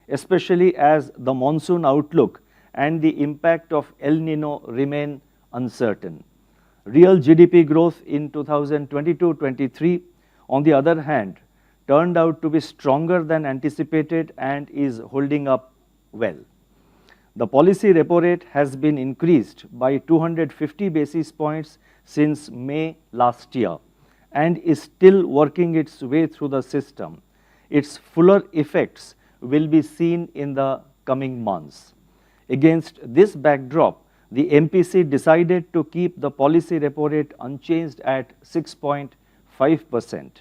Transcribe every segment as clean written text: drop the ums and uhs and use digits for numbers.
especially as the monsoon outlook and the impact of El Nino remain uncertain. Real GDP growth in 2022-23, on the other hand, turned out to be stronger than anticipated and is holding up well. The policy repo rate has been increased by 250 basis points since May last year and is still working its way through the system. Its fuller effects will be seen in the coming months. Against this backdrop, the MPC decided to keep the policy repo rate unchanged at 6.5%.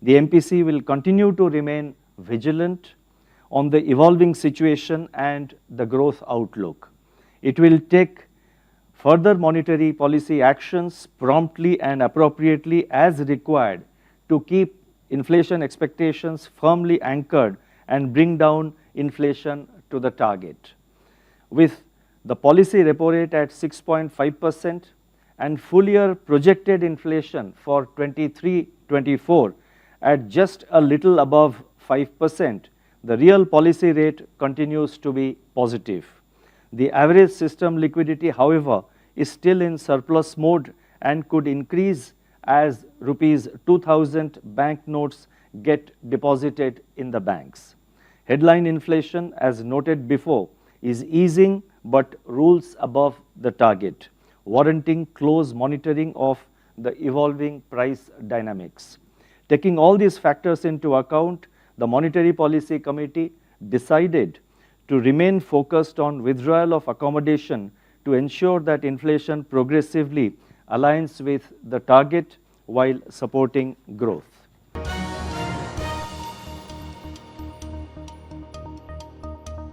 The MPC will continue to remain vigilant on the evolving situation and the growth outlook. It will take further monetary policy actions promptly and appropriately as required to keep inflation expectations firmly anchored and bring down inflation to the target. With the policy repo rate at 6.5% and full year projected inflation for 23-24 at just a little above 5%, the real policy rate continues to be positive. The average system liquidity, however, is still in surplus mode and could increase as rupees 2,000 banknotes get deposited in the banks. Headline inflation, as noted before, is easing but rules above the target, warranting close monitoring of the evolving price dynamics. Taking all these factors into account, the Monetary Policy Committee decided to remain focused on withdrawal of accommodation to ensure that inflation progressively aligns with the target while supporting growth.